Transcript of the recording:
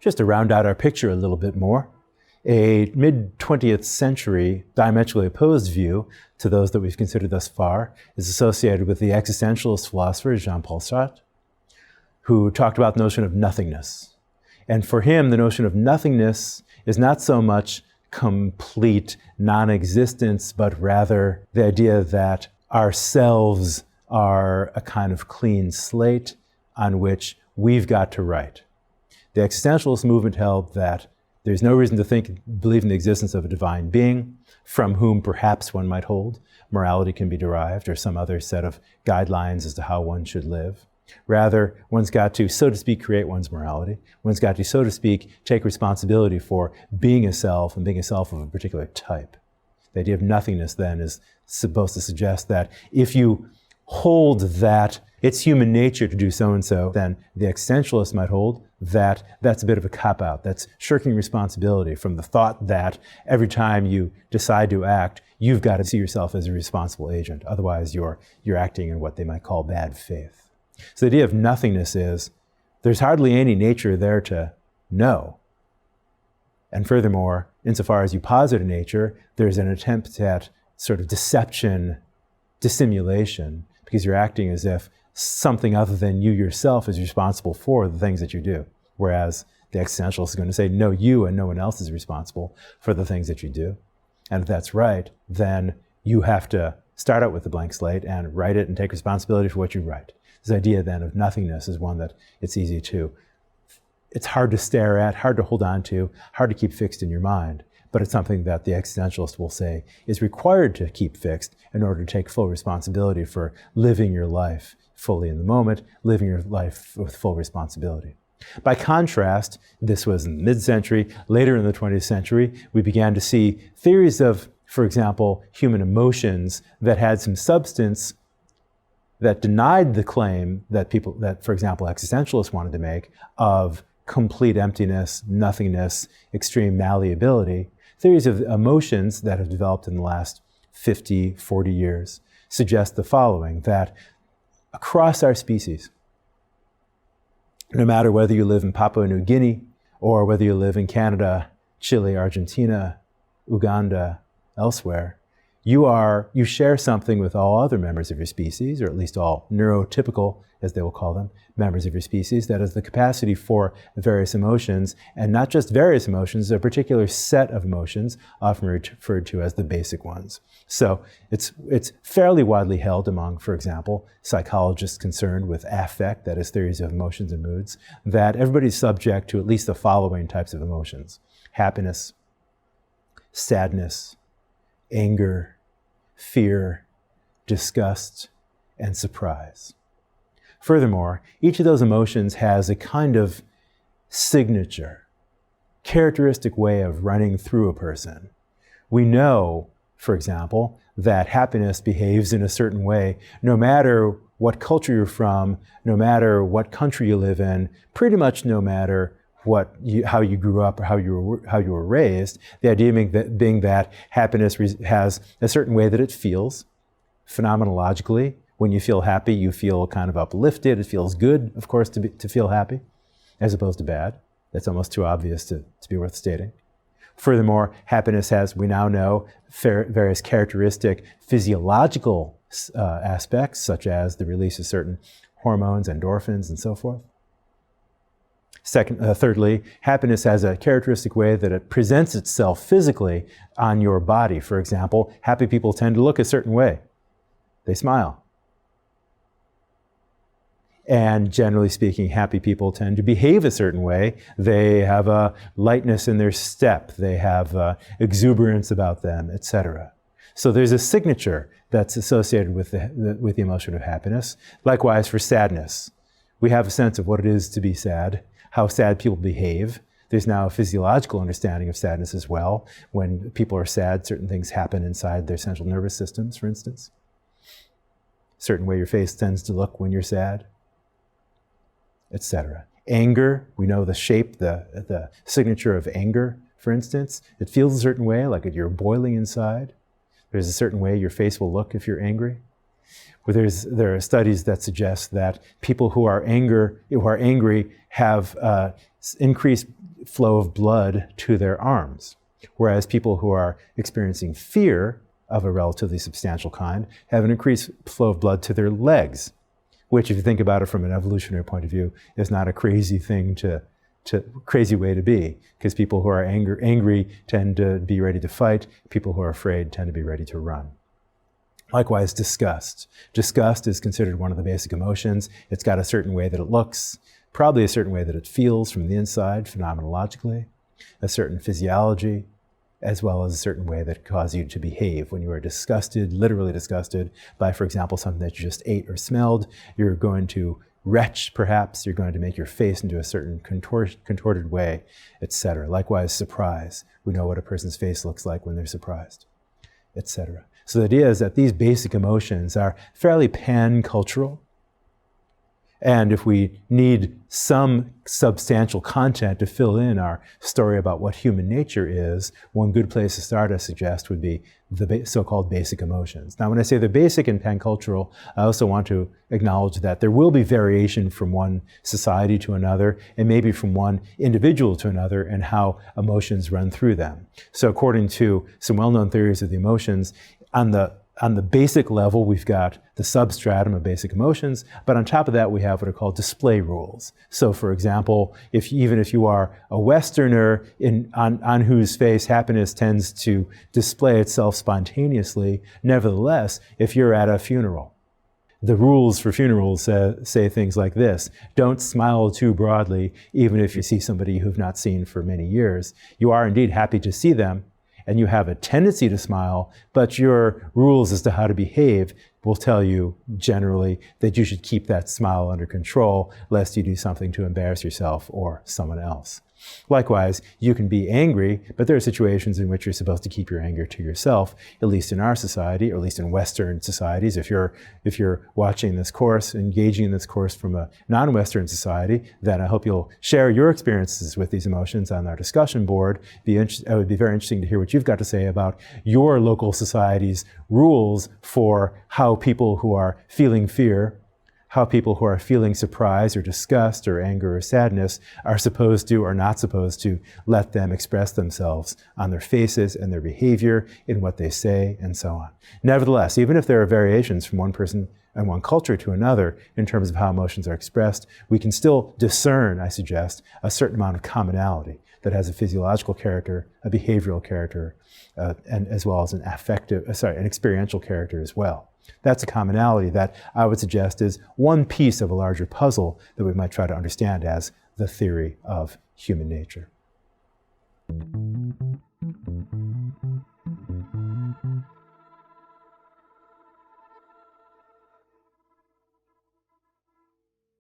Just to round out our picture a little bit more, a mid-20th century diametrically opposed view to those that we've considered thus far is associated with the existentialist philosopher Jean-Paul Sartre, who talked about the notion of nothingness. And for him, the notion of nothingness is not so much complete non-existence, but rather the idea that ourselves are a kind of clean slate on which we've got to write. The existentialist movement held that there's no reason to believe in the existence of a divine being from whom perhaps one might hold morality can be derived or some other set of guidelines as to how one should live. Rather, one's got to, so to speak, create one's morality. One's got to, so to speak, take responsibility for being a self and being a self of a particular type. The idea of nothingness then is supposed to suggest that if you hold that it's human nature to do so-and-so, then the existentialist might hold that that's a bit of a cop-out. That's shirking responsibility from the thought that every time you decide to act, you've got to see yourself as a responsible agent. Otherwise, you're acting in what they might call bad faith. So the idea of nothingness is there's hardly any nature there to know. And furthermore, insofar as you posit a nature, there's an attempt at sort of deception, dissimulation, because you're acting as if something other than you yourself is responsible for the things that you do. Whereas the existentialist is going to say, no, you and no one else is responsible for the things that you do. And if that's right, then you have to start out with a blank slate and write it and take responsibility for what you write. This idea then of nothingness is one that it's hard to stare at, hard to hold on to, hard to keep fixed in your mind. But it's something that the existentialist will say is required to keep fixed in order to take full responsibility for living your life fully in the moment, living your life with full responsibility. By contrast, this was in the mid-century, later in the 20th century, we began to see theories of, for example, human emotions that had some substance that denied the claim that for example, existentialists wanted to make of complete emptiness, nothingness, extreme malleability. Theories of emotions that have developed in the last 50, 40 years suggest the following, that across our species, no matter whether you live in Papua New Guinea or whether you live in Canada, Chile, Argentina, Uganda, elsewhere, you share something with all other members of your species, or at least all neurotypical, as they will call them, members of your species. That is the capacity for various emotions, and not just various emotions, a particular set of emotions, often referred to as the basic ones. So it's fairly widely held among, for example, psychologists concerned with affect, that is theories of emotions and moods, that everybody's subject to at least the following types of emotions: happiness, sadness, anger, fear, disgust, and surprise. Furthermore, each of those emotions has a kind of signature, characteristic way of running through a person. We know, for example, that happiness behaves in a certain way no matter what culture you're from, no matter what country you live in, pretty much no matter how you grew up or how you were raised. The idea being that happiness has a certain way that it feels phenomenologically. When you feel happy, you feel kind of uplifted. It feels good, of course, to feel happy, as opposed to bad. That's almost too obvious to be worth stating. Furthermore, happiness has, we now know, various characteristic physiological aspects, such as the release of certain hormones, endorphins, and so forth. Thirdly, happiness has a characteristic way that it presents itself physically on your body. For example, happy people tend to look a certain way. They smile. And generally speaking, happy people tend to behave a certain way. They have a lightness in their step. They have exuberance about them, etc. So there's a signature that's associated with the emotion of happiness. Likewise for sadness. We have a sense of what it is to be sad, how sad people behave. There's now a physiological understanding of sadness as well. When people are sad, certain things happen inside their central nervous systems, for instance. Certain way your face tends to look when you're sad, etc. Anger, we know the shape, the signature of anger, for instance. It feels a certain way, like you're boiling inside. There's a certain way your face will look if you're angry. There are studies that suggest that people who are angry have increased flow of blood to their arms, whereas people who are experiencing fear of a relatively substantial kind have an increased flow of blood to their legs, which, if you think about it from an evolutionary point of view, is not a crazy thing crazy way to be, because people who are angry tend to be ready to fight. People who are afraid tend to be ready to run. Likewise, disgust. Disgust is considered one of the basic emotions. It's got a certain way that it looks, probably a certain way that it feels from the inside, phenomenologically, a certain physiology, as well as a certain way that causes you to behave. When you are disgusted, literally disgusted by, for example, something that you just ate or smelled, you're going to retch, perhaps. You're going to make your face into a certain contorted way, etc. Likewise, surprise. We know what a person's face looks like when they're surprised, etc. So the idea is that these basic emotions are fairly pan-cultural. And if we need some substantial content to fill in our story about what human nature is, one good place to start, I suggest, would be the so-called basic emotions. Now, when I say they're basic and pan-cultural, I also want to acknowledge that there will be variation from one society to another, and maybe from one individual to another, and how emotions run through them. So according to some well-known theories of the emotions, on the basic level, we've got the substratum of basic emotions, but on top of that, we have what are called display rules. So, for example, even if you are a Westerner on whose face happiness tends to display itself spontaneously, nevertheless, if you're at a funeral, the rules for funerals say things like this: don't smile too broadly, even if you see somebody you've not seen for many years. You are indeed happy to see them, and you have a tendency to smile, but your rules as to how to behave will tell you generally that you should keep that smile under control, lest you do something to embarrass yourself or someone else. Likewise, you can be angry, but there are situations in which you're supposed to keep your anger to yourself, at least in our society, or at least in Western societies. If you're watching this course, engaging in this course from a non-Western society, then I hope you'll share your experiences with these emotions on our discussion board. It would be very interesting to hear what you've got to say about your local society's rules for how people who are feeling fear, how people who are feeling surprise or disgust or anger or sadness are supposed to or not supposed to let them express themselves on their faces and their behavior, in what they say, and so on. Nevertheless, even if there are variations from one person and one culture to another in terms of how emotions are expressed, we can still discern, I suggest, a certain amount of commonality that has a physiological character, a behavioral character, and as well as an experiential character as well. That's a commonality that I would suggest is one piece of a larger puzzle that we might try to understand as the theory of human nature.